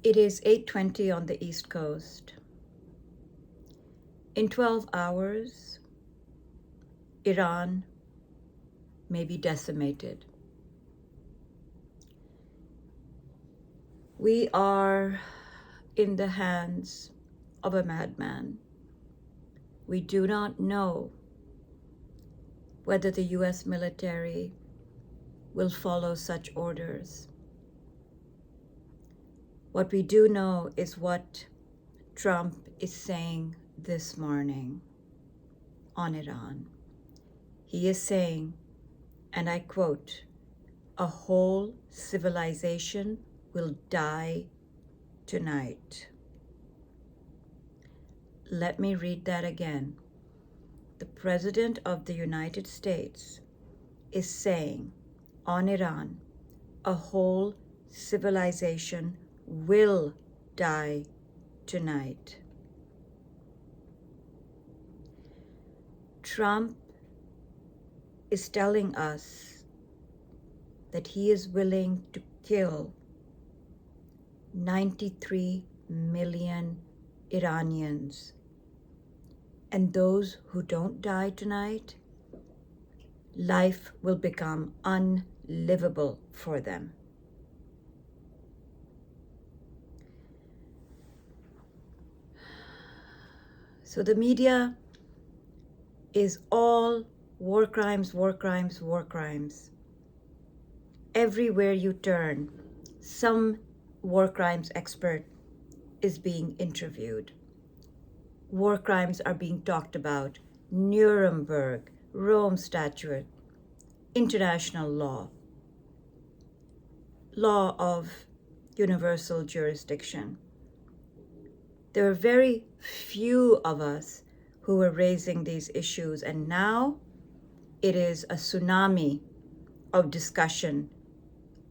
It is 8:20 on the East Coast. In 12 hours, Iran may be decimated. We are in the hands of a madman. We do not know whether the US military will follow such orders. What we do know is what Trump is saying this morning on Iran. He is saying, and I quote, "A whole civilization will die tonight." Let me read that again. The President of the United States is saying on Iran, a whole civilization will die tonight. Trump is telling us that he is willing to kill 93 million Iranians. And those who don't die tonight, life will become unlivable for them. So the media is all war crimes, war crimes, war crimes. Everywhere you turn, some war crimes expert is being interviewed. War crimes are being talked about. Nuremberg, Rome Statute, international law, law of universal jurisdiction. There are very few of us who were raising these issues, and now it is a tsunami of discussion.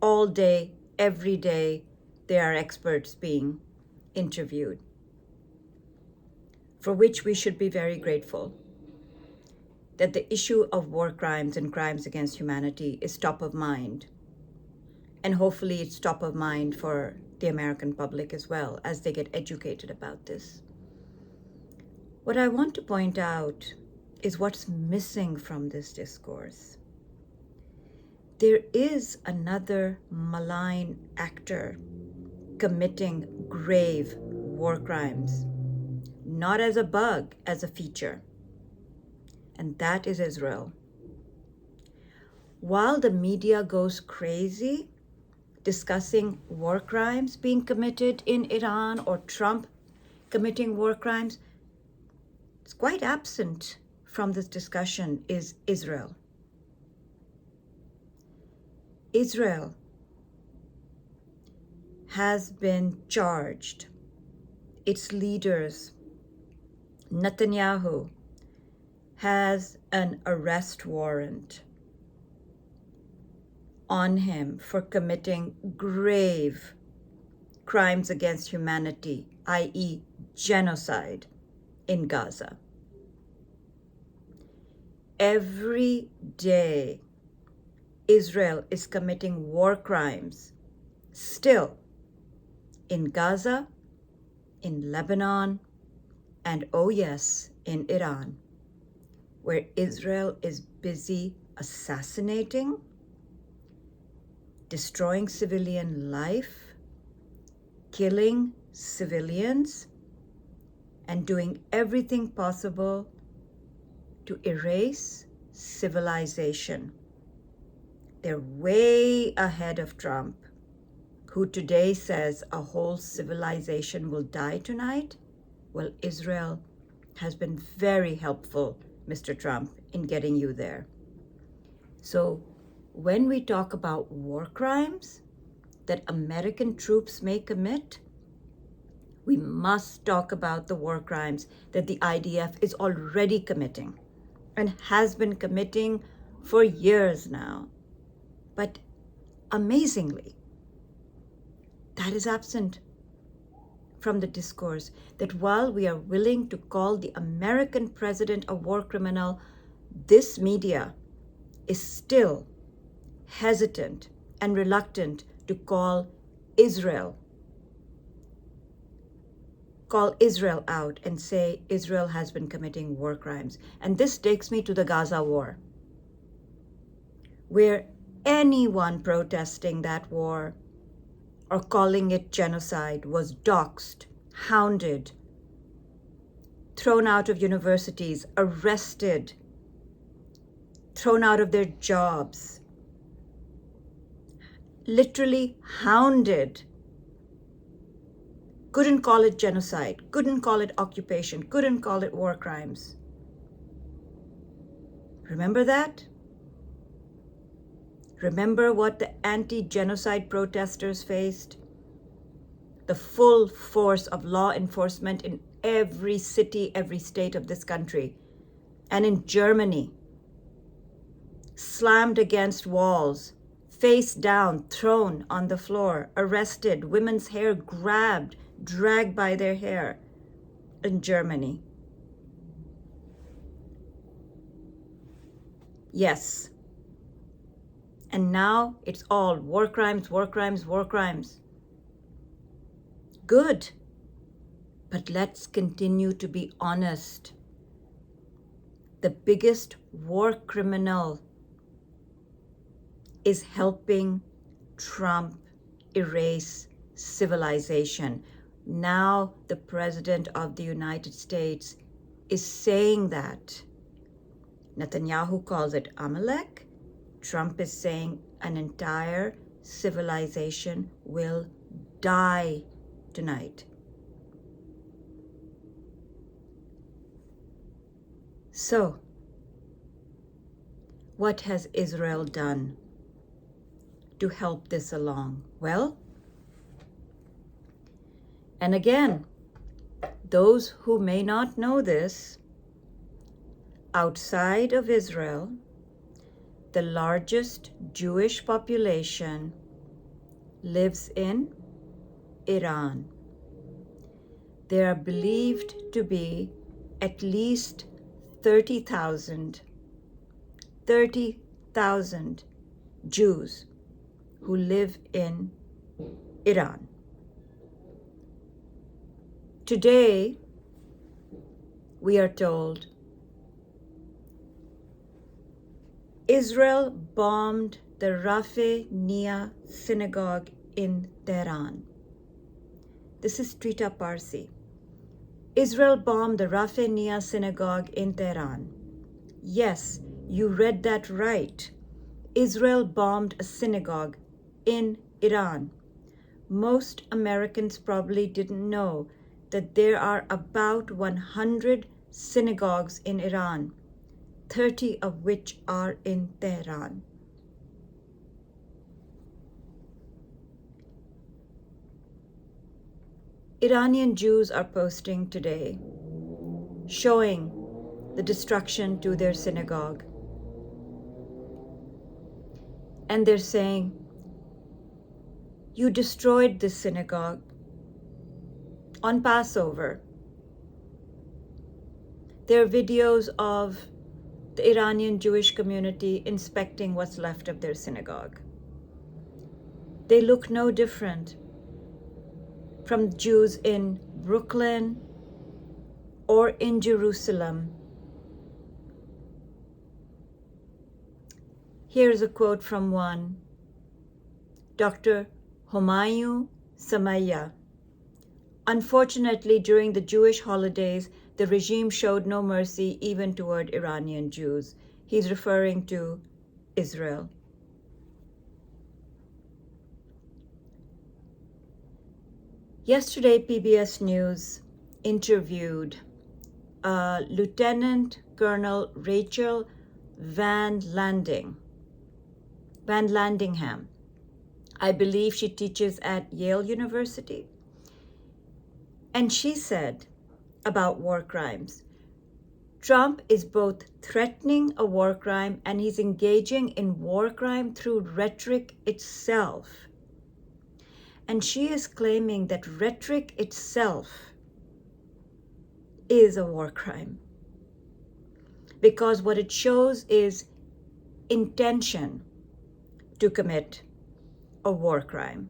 All day, every day, there are experts being interviewed, for which we should be very grateful, that the issue of war crimes and crimes against humanity is top of mind. And hopefully it's top of mind for the American public as well, as they get educated about this. What I want to point out is what's missing from this discourse. There is another malign actor committing grave war crimes, not as a bug, as a feature, and that is Israel. While the media goes crazy discussing war crimes being committed in Iran or Trump committing war crimes, it's quite absent from this discussion is Israel. Israel has been charged. Its leaders, Netanyahu, has an arrest warrant on him for committing grave crimes against humanity, i.e., genocide in Gaza. Every day, Israel is committing war crimes still in Gaza, in Lebanon, and oh yes, in Iran, where Israel is busy assassinating, destroying civilian life, killing civilians, and doing everything possible to erase civilization. They're way ahead of Trump, who today says a whole civilization will die tonight. Well, Israel has been very helpful, Mr. Trump, in getting you there. So when we talk about war crimes that American troops may commit, we must talk about the war crimes that the IDF is already committing and has been committing for years now. But amazingly, that is absent from the discourse, that while we are willing to call the American president a war criminal, this media is still hesitant and reluctant to call Israel call Israel out and say Israel has been committing war crimes. And this takes me to the Gaza war, where anyone protesting that war or calling it genocide was doxxed, hounded, thrown out of universities, arrested, thrown out of their jobs, literally hounded. Couldn't call it genocide, couldn't call it occupation, couldn't call it war crimes. Remember that? Remember what the anti-genocide protesters faced? The full force of law enforcement in every city, every state of this country. And in Germany, slammed against walls, face down, thrown on the floor, arrested, women's hair grabbed, dragged by their hair in Germany. Yes. And now it's all war crimes, war crimes, war crimes. Good. But let's continue to be honest. The biggest war criminal is helping Trump erase civilization. Now the President of the United States is saying that. Netanyahu calls it Amalek. Trump is saying an entire civilization will die tonight. So, what has Israel done to help this along? Well, and again, those who may not know this, outside of Israel, the largest Jewish population lives in Iran. There are believed to be at least 30,000 Jews who live in Iran. Today, we are told Israel bombed the Rafe Nia synagogue in Tehran. This is Trita Parsi. Israel bombed the Rafe Nia synagogue in Tehran. Yes, you read that right. Israel bombed a synagogue in Iran. Most Americans probably didn't know that there are about 100 synagogues in Iran, 30 of which are in Tehran. Iranian Jews are posting today, showing the destruction to their synagogue. And they're saying, you destroyed this synagogue on Passover. There are videos of the Iranian Jewish community inspecting what's left of their synagogue. They look no different from Jews in Brooklyn or in Jerusalem. Here's a quote from one, Dr. Homayoun Samaya. Unfortunately, during the Jewish holidays, the regime showed no mercy even toward Iranian Jews. He's referring to Israel. Yesterday, PBS News interviewed Lieutenant Colonel Rachel Van Landingham. I believe she teaches at Yale University. And she said about war crimes, Trump is both threatening a war crime and he's engaging in war crime through rhetoric itself. And she is claiming that rhetoric itself is a war crime, because what it shows is intention to commit a war crime.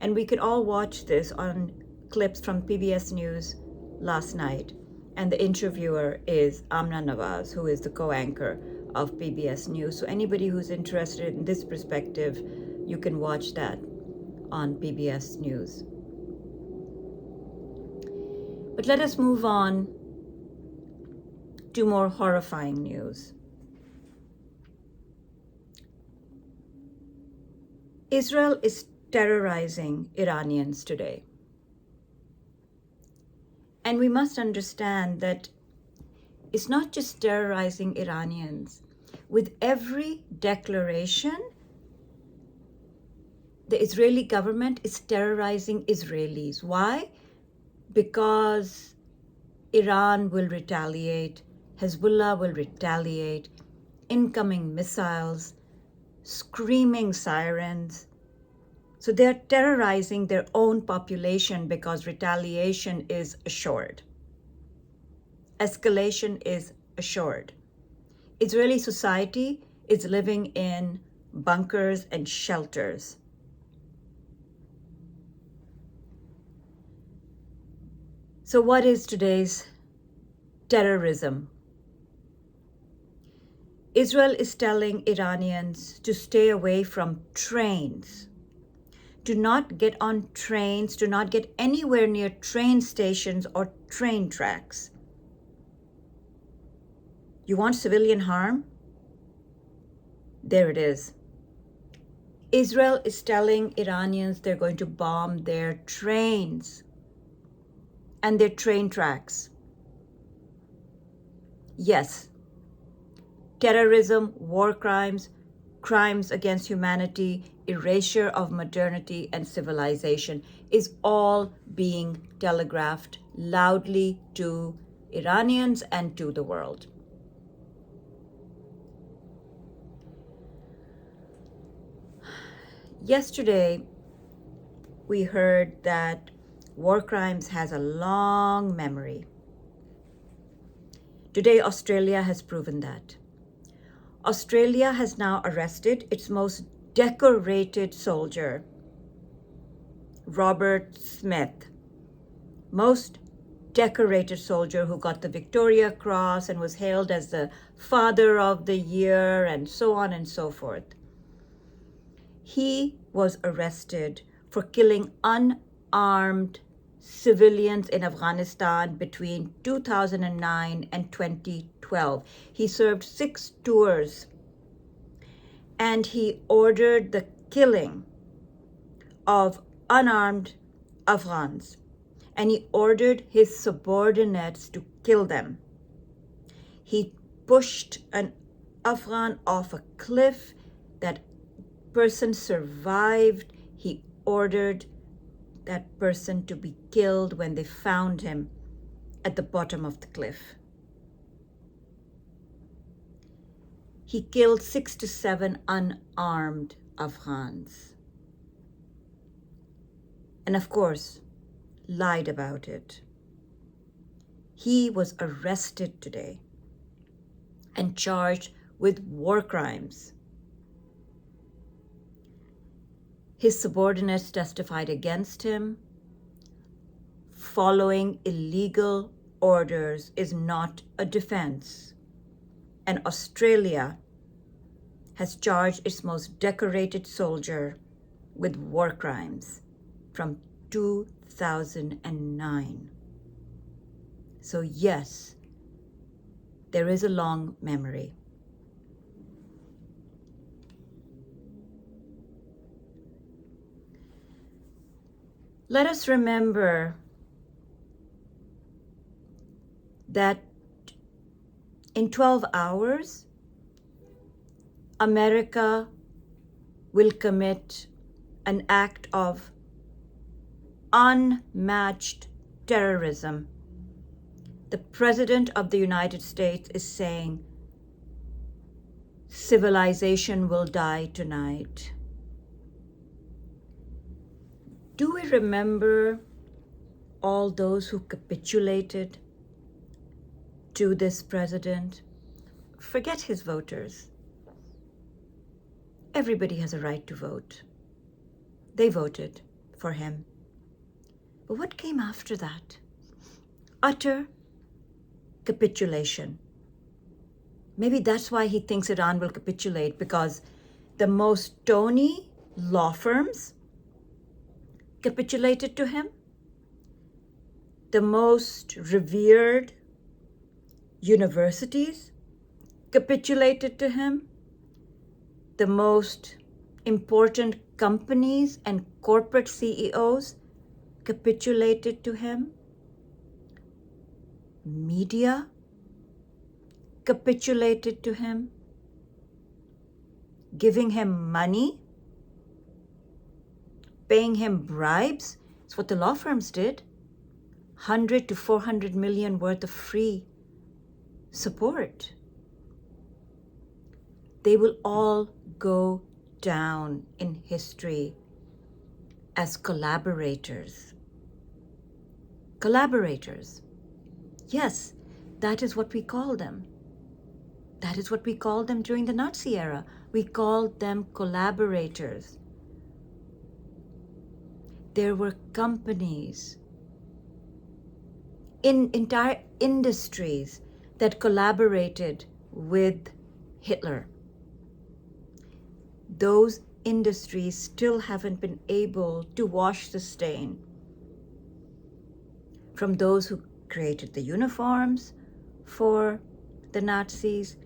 And we could all watch this on clips from PBS News last night, and the interviewer is Amna Nawaz, who is the co-anchor of PBS News. So anybody who's interested in this perspective, you can watch that on PBS News. But let us move on to more horrifying news. Israel is terrorizing Iranians today. And we must understand that it's not just terrorizing Iranians. With every declaration, the Israeli government is terrorizing Israelis. Why? Because Iran will retaliate, Hezbollah will retaliate, incoming missiles, screaming sirens. So they're terrorizing their own population because retaliation is assured. Escalation is assured. Israeli society is living in bunkers and shelters. So what is today's terrorism? Israel is telling Iranians to stay away from trains. Do not get on trains, do not get anywhere near train stations or train tracks. You want civilian harm? There it is. Israel is telling Iranians they're going to bomb their trains and their train tracks. Yes, terrorism, war crimes, crimes against humanity, erasure of modernity and civilization is all being telegraphed loudly to Iranians and to the world. Yesterday, we heard that war crimes has a long memory. Today, Australia has proven that. Australia has now arrested its most decorated soldier, Robert Smith, most decorated soldier who got the Victoria Cross and was hailed as the Father of the Year and so on and so forth. He was arrested for killing unarmed civilians in Afghanistan between 2009 and 2012. He served 6 tours and he ordered the killing of unarmed Afghans, and he ordered his subordinates to kill them. He pushed an Afghan off a cliff. That person survived. He ordered that person to be killed when they found him at the bottom of the cliff. He killed 6 to 7 unarmed Afghans. And of course, lied about it. He was arrested today and charged with war crimes. His subordinates testified against him. Following illegal orders is not a defense. And Australia has charged its most decorated soldier with war crimes from 2009. So yes, there is a long memory. Let us remember that in 12 hours, America will commit an act of unmatched terrorism. The President of the United States is saying, civilization will die tonight. Do we remember all those who capitulated to this president? Forget his voters. Everybody has a right to vote. They voted for him. But what came after that? Utter capitulation. Maybe that's why he thinks Iran will capitulate, because the most stony law firms capitulated to him. The most revered universities capitulated to him. The most important companies and corporate CEOs capitulated to him. Media capitulated to him, giving him money, paying him bribes. It's what the law firms did. 100 to 400 million worth of free support. They will all go down in history as collaborators. Collaborators. Yes, that is what we call them. That is what we called them during the Nazi era. We called them collaborators. There were companies, in entire industries that collaborated with Hitler. Those industries still haven't been able to wash the stain from those who created the uniforms for the Nazis,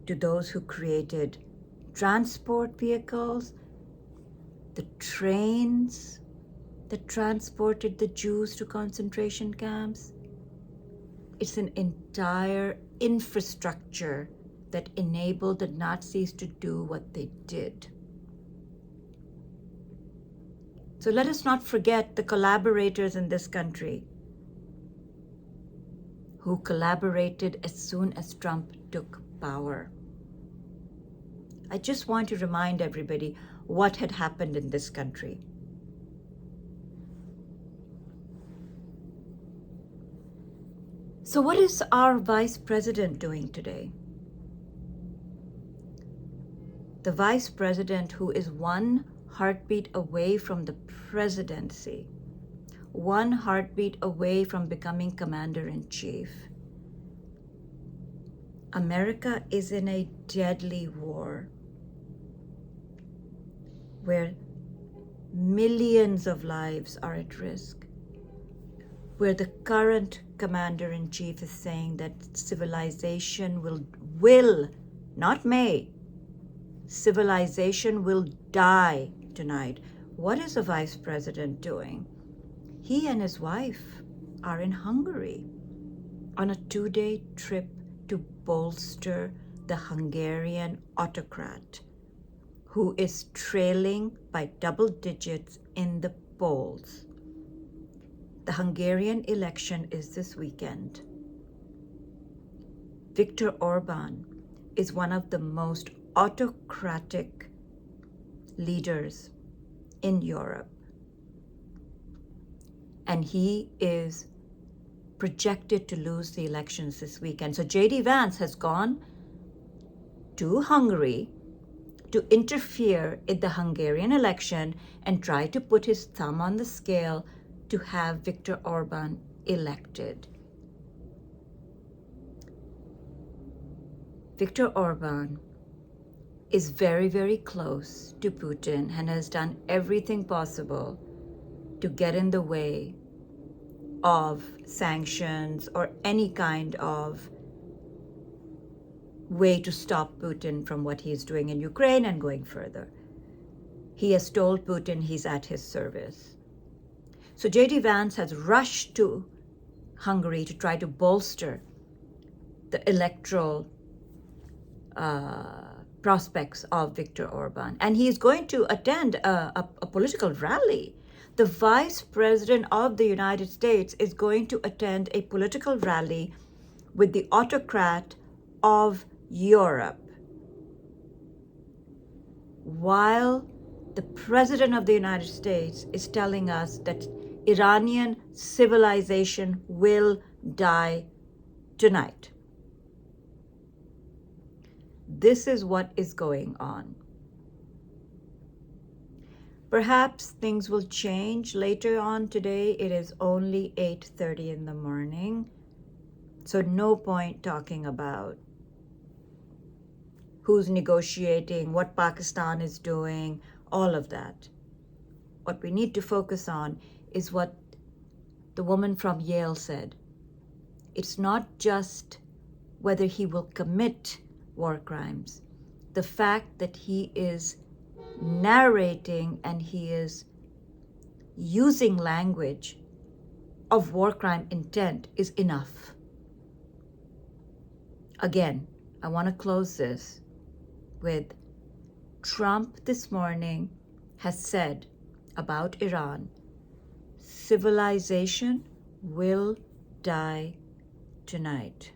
to those who created transport vehicles, the trains that transported the Jews to concentration camps. It's an entire infrastructure that enabled the Nazis to do what they did. So let us not forget the collaborators in this country who collaborated as soon as Trump took power. I just want to remind everybody what had happened in this country. So what is our vice president doing today? The vice president, who is one heartbeat away from the presidency, one heartbeat away from becoming commander-in-chief. America is in a deadly war where millions of lives are at risk, where the current commander-in-chief is saying that civilization will, not may, civilization will die tonight. What is the vice president doing? He and his wife are in Hungary on a 2-day trip to bolster the Hungarian autocrat, who is trailing by double digits in the polls. The Hungarian election is this weekend. Viktor Orban is one of the most autocratic leaders in Europe. And he is projected to lose the elections this weekend. So J.D. Vance has gone to Hungary to interfere in the Hungarian election and try to put his thumb on the scale to have Viktor Orban elected. Viktor Orban is very, very close to Putin and has done everything possible to get in the way of sanctions or any kind of way to stop Putin from what he's doing in Ukraine and going further. He has told Putin he's at his service. So J.D. Vance has rushed to Hungary to try to bolster the electoral prospects of Viktor Orban. And he is going to attend a political rally. The Vice President of the United States is going to attend a political rally with the autocrat of Europe, while the President of the United States is telling us that Iranian civilization will die tonight. This is what is going on. Perhaps things will change later on today. It is only 8:30 in the morning. So no point talking about who's negotiating, what Pakistan is doing, all of that. What we need to focus on is what the woman from Yale said. It's not just whether he will commit war crimes. The fact that he is narrating and he is using language of war crime intent is enough. Again, I want to close this with Trump this morning has said about Iran, civilization will die tonight.